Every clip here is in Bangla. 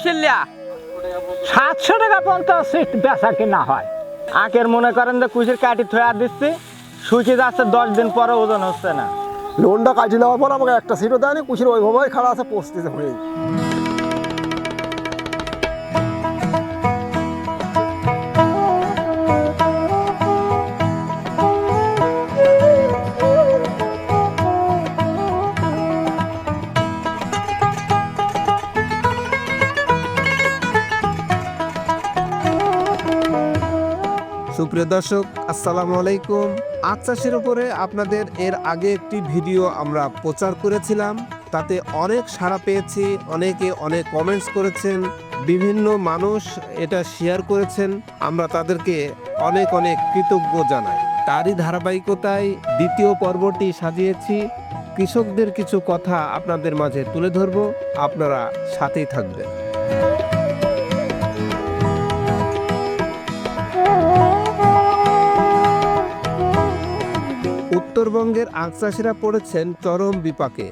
কুশিল্লা 700 টাকা পর্যন্ত বেচা কিনা হয়। আখের মনে করেন যে কুশির কাটি থয়া দিচ্ছি, শুকিয়ে যাচ্ছে 10 দিন পরে ওজন হচ্ছে না। লোনটা কাটি নেওয়ার পর আমাকে একটা সিটও দেয়নি, কুশির ওইভাবেই খাড়া আছে, পচতেছে হয়ে। সুপ্রিয় দর্শক, আসসালামু আলাইকুম। আখ চাষের উপরে আপনাদের এর আগে একটি ভিডিও আমরা প্রচার করেছিলাম, তাতে অনেক সাড়া পেয়েছি, অনেকে অনেক কমেন্টস করেছেন, বিভিন্ন মানুষ এটা শেয়ার করেছেন। আমরা তাদেরকে অনেক অনেক কৃতজ্ঞ জানাই। তারই ধারাবাহিকতায় দ্বিতীয় পর্বটি সাজিয়েছি। কৃষকদের কিছু কথা আপনাদের মাঝে তুলে ধরব, আপনারা সাথেই থাকবেন। উত্তরবঙ্গের আখ চাষিরা পড়েছেন চরম বিপাকে।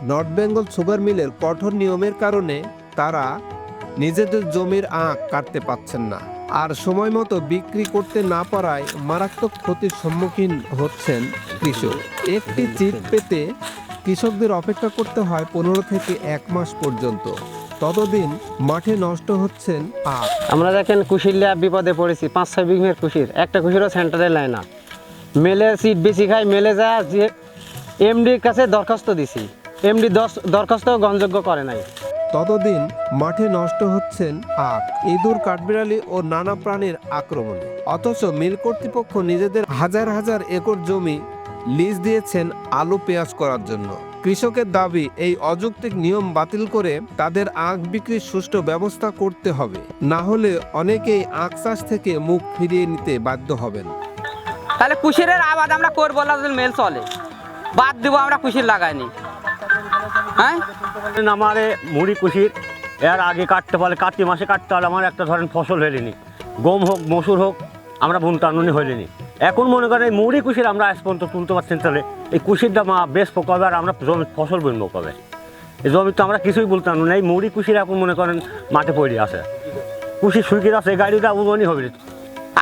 নর্থ বেঙ্গল সুগার মিলের কঠোর নিয়মের কারণে তারা নিজেদের জমির আখ কাটতে পাচ্ছেন না, আর সময় মতো বিক্রি করতে না পারায় মারাত্মক ক্ষতির সম্মুখীন হচ্ছেন কৃষক। একটি চিট পেতে কৃষকদের অপেক্ষা করতে হয় 15 থেকে 1 মাস পর্যন্ত। ততদিন মাঠে নষ্ট হচ্ছেন আখ। আমরা দেখেন কুশিল্লা বিপদে পড়েছি। 5-6 বিঘের কুশির, একটা কুশিরও সেন্টারে লায় না। মেলে সিট বেশি খাই, মেলে যা যে এমডির কাছে দরখাস্ত দিছি, এমডি দরখাস্ত গ্রহণযোগ্য করে নাই। ততদিন মাঠে নষ্ট হচ্ছেন আখ, ইঁদুর, কাঠবিড়ালি ও নানা প্রাণীর আক্রমণে। অথচ মিল কর্তৃপক্ষ নিজেদের হাজার হাজার একর জমি লিজ দিয়েছেন আলু পেঁয়াজ করার জন্য। কৃষকের দাবি, এই অযৌক্তিক নিয়ম বাতিল করে তাদের আখ বিক্রির সুষ্ঠু ব্যবস্থা করতে হবে, না হলে অনেকেই আখ চাষ থেকে মুখ ফিরিয়ে নিতে বাধ্য হবেন। তাহলে কুশিরের আবাদ আমরা করবো না, যদি মেল চলে বাদ দিব, আমরা কুশির লাগাইনি। হ্যাঁ, আমারে মুড়ি কুশির এর আগে কাটতে পারলে, কার্তিক মাসে কাটতে হলে আমার একটা ধরেন ফসল হইলেনি, গম হোক মসুর হোক আমরা বুনটানুনি হইলেনি। এখন মনে করেন এই মুড়ি কুশির আমরা আজ পর্যন্ত তুলতে পারছেন, তাহলে এই কুশিরটা বেশ কবে আর আমরা জমি ফসল বুনবো কবে? এই জমি তো আমরা কিছুই বলতাম না। এই মুড়ি কুশির এখন মনে করেন মাঠে পড়ে আছে, কুশির শুকিয়ে আছে, এই গাড়িটা উজনই হবে।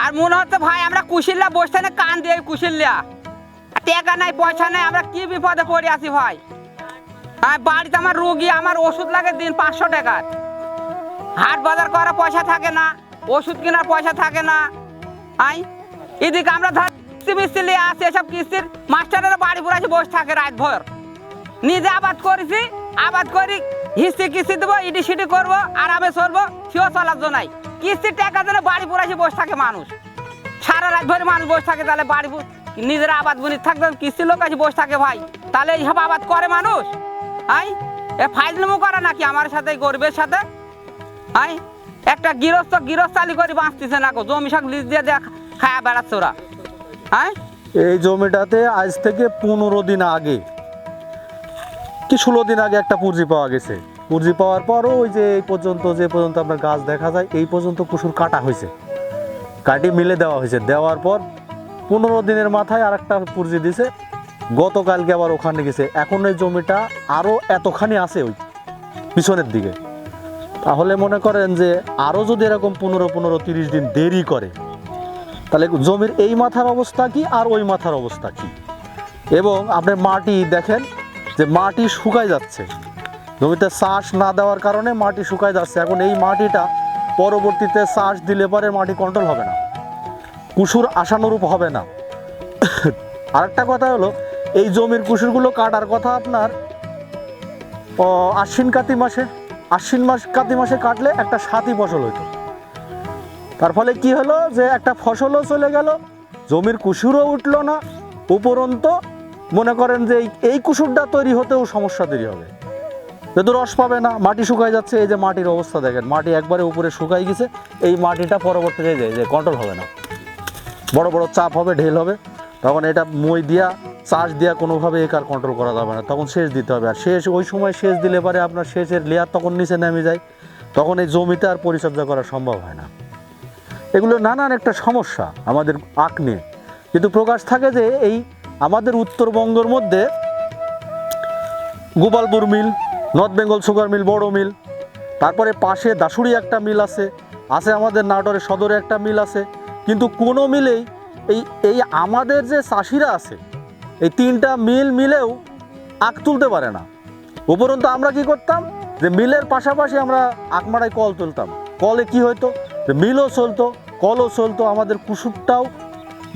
আর মনে হচ্ছে ভাই আমরা কুশিল্লা বসতে না, কান দিয়ে কুশিল্লা টাকা নাই পয়সা নাই, আমরা কি বিপদে পড়ে আছি ভাই। হ্যাঁ, বাড়িতে আমার রোগী, আমার ওষুধ লাগে দিন 500 টাকার, হাট বাজার করার পয়সা থাকে না, ওষুধ কেনার পয়সা থাকে না। আই এদিকে আমরা ধর কিস্তি মিস্তি নিয়ে আসি, এসব কিস্তির মাস্টারেরা বাড়ি পুরাছি বসে থাকে রাত ভর। নিজে আবাদ করেছি, আবাদ করি হিস্তি কিস্তি দেবো, ইডি সিটি করবো, আরামে চলবো, সেও চলার জন্য নাই। কিস্তির টাকা জন্য বাড়ি পুরাছি বসে থাকে মানুষ, সারা রাত ধরে মানুষ বসে থাকে। তাহলে বাড়ি নিজেরা আবাদ বুনি থাকবে, কিস্তির লোক আছে বসে থাকে ভাই, তাহলে এইসব আবাদ করে মানুষ? আই এ ফাইজলামো করা নাকি আমার সাথে, গরিবের সাথে? আই একটা গৃহস্থালি করে বাঁচতেছে না, জমি সব লিজ দিয়ে খায়া বেড়াচ্ছে ওরা। হ্যাঁ, এই জমিটাতে আজ থেকে 15 দিন আগে কি 16 দিন আগে একটা পুঁজি পাওয়া গেছে। পুঁজি পাওয়ার পরও ওই যে এই পর্যন্ত, যে পর্যন্ত আপনার গাছ দেখা যায়, এই পর্যন্ত কুসুর কাটা হয়েছে, কাটি মিলে দেওয়া হয়েছে। দেওয়ার পর 15 দিনের মাথায় আর একটা পুঁজি দিছে, গতকালকে আবার ওখানে গেছে। এখন এই জমিটা আরও এতখানি আছে ওই পিছনের দিকে। তাহলে মনে করেন যে আরও যদি এরকম 15-30 দিন দেরি করে, তাহলে জমির এই মাথার অবস্থা কি আর ওই মাথার অবস্থা কি। এবং আপনার মাটি দেখেন যে মাটি শুকায় যাচ্ছে, জমিতে চাষ না দেওয়ার কারণে মাটি শুকায় যাচ্ছে। এখন এই মাটিটা পরবর্তীতে চাষ দিলে পরে মাটি কন্ট্রোল হবে না, কুসুর আশানুরূপ হবে না। আরেকটা কথা হলো, এই জমির কুসুরগুলো কাটার কথা আপনার আশ্বিন কাতি মাসে কাটলে একটা সাথী ফসল হতো। তার ফলে কি হলো যে একটা ফসলও চলে গেল, জমির কুসুরও উঠলো না, উপরন্ত মনে করেন যে এই কুসুরটা তৈরি হতেও সমস্যা তৈরি হবে, যেহেতু রস পাবে না, মাটি শুকায় যাচ্ছে। এই যে মাটির অবস্থা দেখেন, মাটি একবারে উপরে শুকাই গেছে। এই মাটিটা পরবর্তীতে যে কন্ট্রোল হবে না, বড় বড় চাপ হবে, ঢেল হবে, তখন এটা মই দিয়া চাষ দিয়া কোনোভাবে একার কন্ট্রোল করা যাবে না, তখন সেচ দিতে হবে। আর সেচ ওই সময় সেচ দিলে পরে আপনার সেচের লেয়ার তখন নিচে নেমে যায়, তখন এই জমিতে আর পরিচর্যা করা সম্ভব হয় না। এগুলো নানান একটা সমস্যা আমাদের আখ নিয়ে। কিন্তু প্রকাশ থাকে যে এই আমাদের উত্তরবঙ্গের মধ্যে গোপালপুর মিল, নর্থ বেঙ্গল সুগার মিল, বড় মিল, তারপরে পাশে দাসুরি একটা মিল আছে, আমাদের নাটোরের সদরে একটা মিল আছে, কিন্তু কোনো মিলেই এই আমাদের যে চাষিরা আছে এই 3টা মিল মিলেও আখ তুলতে পারে না। উপরন্তু আমরা কি করতাম, যে মিলের পাশাপাশি আমরা আখমারায় কল তুলতাম। কলে কি হতো, যে মিলও চলতো, কলও চলতো, আমাদের কুসুরটাও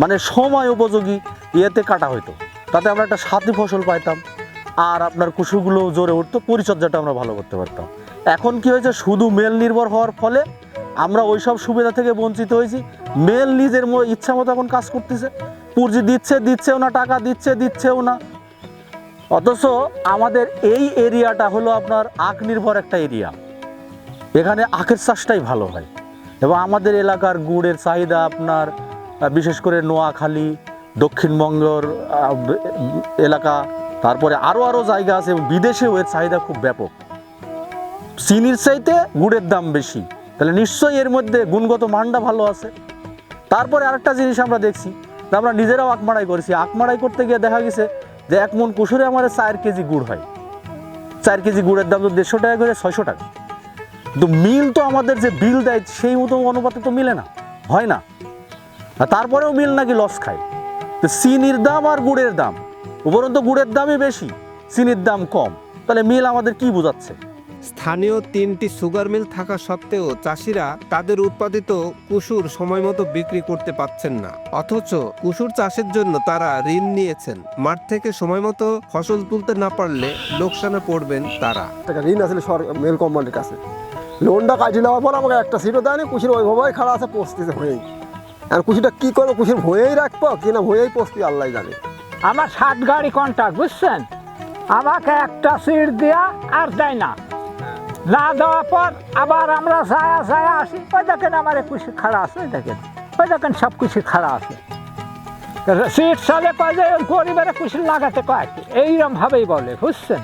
মানে সময় উপযোগী ইয়েতে কাটা হতো, তাতে আমরা একটা সাথী ফসল পাইতাম, আর আপনার কুসুরগুলো জোরে উঠতো, পরিচর্যাটা আমরা ভালো করতে পারতাম। এখন কি হয়েছে, শুধু মেল নির্ভর হওয়ার ফলে আমরা ওই সব সুবিধা থেকে বঞ্চিত হয়েছি। মেল নিজের ইচ্ছা মতো এখন কাজ করতেছে, পুঁজি দিচ্ছেও না, টাকা দিচ্ছেও না। অথচ আমাদের এই এরিয়াটা হলো আপনার আখ নির্ভর একটা এরিয়া, এখানে আখের চাষটাই ভালো হয়। এবং আমাদের এলাকার গুড়ের চাহিদা আপনার বিশেষ করে নোয়াখালী, দক্ষিণবঙ্গের এলাকা, তারপরে আরও জায়গা আছে, বিদেশেও এর চাহিদা খুব ব্যাপক। চিনির চাইতে গুড়ের দাম বেশি, তাহলে নিশ্চয়ই এর মধ্যে গুণগত মানটা ভালো আছে। তারপরে আরেকটা জিনিস আমরা দেখছি, যে আমরা নিজেরাও আখমাড়াই করেছি। আখমাড়াই করতে গিয়ে দেখা গেছে যে 1 মণ কুসুরে আমার 4 কেজি গুড় হয়। 4 কেজি গুড়ের দাম তো 150 টাকা করে 600 টাকা। কিন্তু মিল তো আমাদের যে বিল দেয় সেই মতো অনুপাতে তো মিলে না, হয় না। আর তারপরেও মিল নাকি লস খায়। তো চিনির দাম আর গুড়ের দাম, উপরন্তু গুড়ের দামই বেশি, চিনির দাম কম, তাহলে মিল আমাদের কি বোঝাচ্ছে? স্থানীয় 3টি সুগার মিল থাকা সত্ত্বেও চাষিরা তাদের উৎপাদিত কুসুর সময় মতো বিক্রি করতে পারছেন না। অথচ কুসুর চাষের জন্য তারা ঋণ নিয়েছেন। মাঠ থেকে সময় মতো ফসল তুলতে না পারলে লোকসানে পড়বেন তারা। টাকা ঋণ আসলে মেল কোম্পানির কাছে, লোনটা কাটিয়ে নেওয়ার পর আমাকে একটা সিটও দেয়নি। কুশির ওইভাবেই খাড়া আছে, পস্তিতে হয়েই। আর কুশিটা কী করবো, কুশির ভয়েই রাখবো কি না ভয়েই পস্তি আল্লাহ জানে। আমার 7 গাড়ি কন্ট্রাক্ট, বুঝছেন? আমাকে একটা সিট দেয়া আর দেয় না, না দেওয়ার পর আবার আমরা ছায়া আসি, ওই দেখেন আমার কুশি খাড়া আছে, ওই দেখেন সব কুশি খাড়া আছে। সিট চলে কয় যে গরিবের কুশি লাগাতে কয়, এইরকম ভাবেই বলে, বুঝছেন?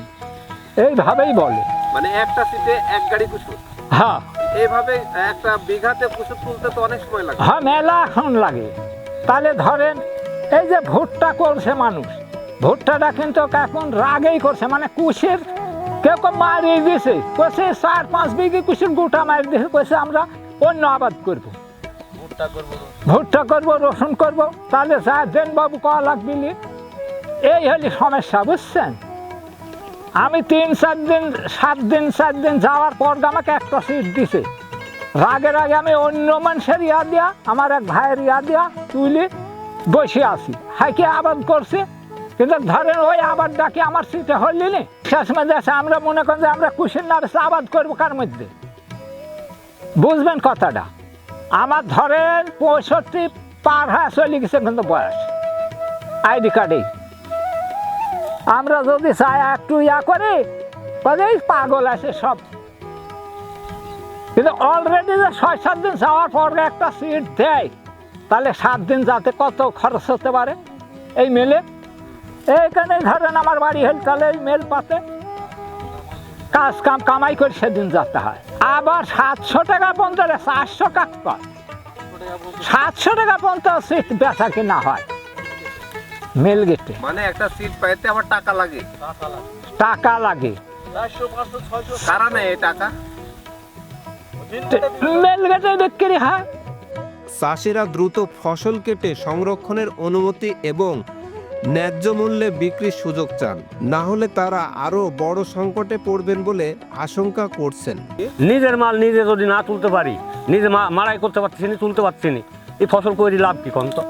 এইভাবেই বলে, মানে একটা সিটে 1 গাড়ি কুসুর। হ্যাঁ এইভাবে একটা বিঘাতে কুসুর তুলতে তো অনেক সময় লাগে। হ্যাঁ, মেলা এখন লাগে। তাহলে ধরেন এই যে ভুট্টা করছে মানুষ, ভুট্টাটা কিন্তু এখন রাগেই করছে, মানে কুশের কেউ মারিয়ে দিয়েছে, কইছে 4-5 বিঘে কুশের গোটা মারি দিয়েছে, কইছে আমরা অন্য আবাদ করব, ভুট্টা করবো, রসুন করবো। তাহলে দেন বাবু কয়া লাগবে, এই হলে সমস্যা, বুঝছেন? আমি 3-4 দিন 7 দিন যাওয়ার পর আমাকে একটা সিট দিছে। রাগে আমি অন্য মানুষের ইয়া দিয়া, আমার এক ভাইয়ের ইয়া দিয়া তুলে বসে আছি, হাইকে আবাদ করছে। কিন্তু ধরেন ওই আবাদটাকে আমার সিটে হলি নি, শেষ মধ্যে আছে আমরা মনে করেন যে আমরা কুশির না আবাদ করবো কার মধ্যে, বুঝবেন কথাটা? আমার ধরেন 65 পার হয়ে চলে গেছে কিন্তু বয়স, আইডি কার্ডেই। আমরা যদি চাই একটু ইয়া করি, পাগল আছে সব। কিন্তু অলরেডি যে 6-7 দিন যাওয়ার পর একটা সিট দেয়, তাহলে 7 দিন যাতে কত খরচ হতে পারে এই মেলে। এইখানে ধরেন আমার বাড়ি হল, তাহলে এই মেল পাতে কাজ কামাই করে সেদিন যেতে হয়। আবার 700 টাকা পর্যন্ত 400 টাকা পায়, 700 টাকা পর্যন্ত সিট বেচা কিনা হয় মেল গেটে। মানে একটা সিট পাইতে আমার টাকা লাগে, টাকা লাগে। কারা নেয় এই টাকা? মেল গেটে বিক্রি হয়। চাষিরা দ্রুত ফসল কেটে সংরক্ষণের অনুমতি এবং ন্যায্য মূল্যে বিক্রির সুযোগ চান, না হলে তারা আরো বড় সংকটে পড়বেন বলে আশঙ্কা করছেন। নিজের মাল নিজে যদি না তুলতে পারি, নিজে মারাই করতে পারছি না, তুলতে পারছি না, এই ফসল করে লাভ কি কম? তো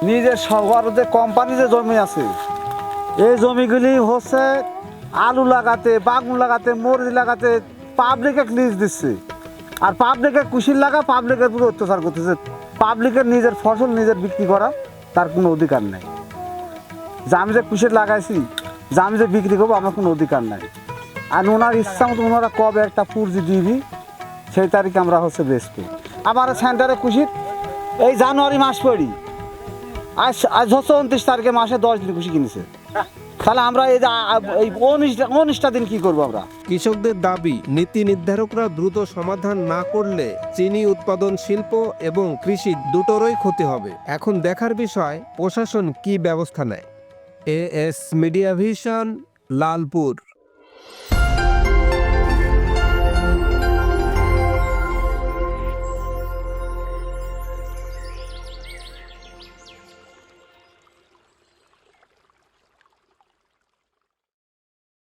নিজের সবার যে কোম্পানি যে জমি আছে, এই জমিগুলি হচ্ছে আলু লাগাতে, বাগুন লাগাতে, মরিচ লাগাতে পাবলিকে লিজ দিচ্ছে। আর পাবলিকে কুশির লাগা, পাবলিকের পুরো অত্যাচার করতেছে। পাবলিকের নিজের ফসল নিজের বিক্রি করা তার কোনো অধিকার নেই। যে আমি যে কুশির লাগাইছি, যে আমি যে বিক্রি করবো, আমার কোনো অধিকার নাই। আর ওনার ইচ্ছা মতো ওনারা কবে একটা পুঁজি দিবি, সেই তারিখে আমরা হচ্ছে বেচবো। আমার সেন্টারে কুশির এই জানুয়ারি মাস পড়ি, আজ হচ্ছে 29 তারিখে, মাসে 10 দিন খুশি কিনেছে। তাহলে আমরা এই 19টা দিন কি করবো আমরা? কৃষকদের দাবি, নীতি নির্ধারকরা দ্রুত সমাধান না করলে চিনি উৎপাদন শিল্প এবং কৃষি দুটোরই ক্ষতি হবে। এখন দেখার বিষয় প্রশাসন কি ব্যবস্থা নেয়। AS media vision, Lalpur.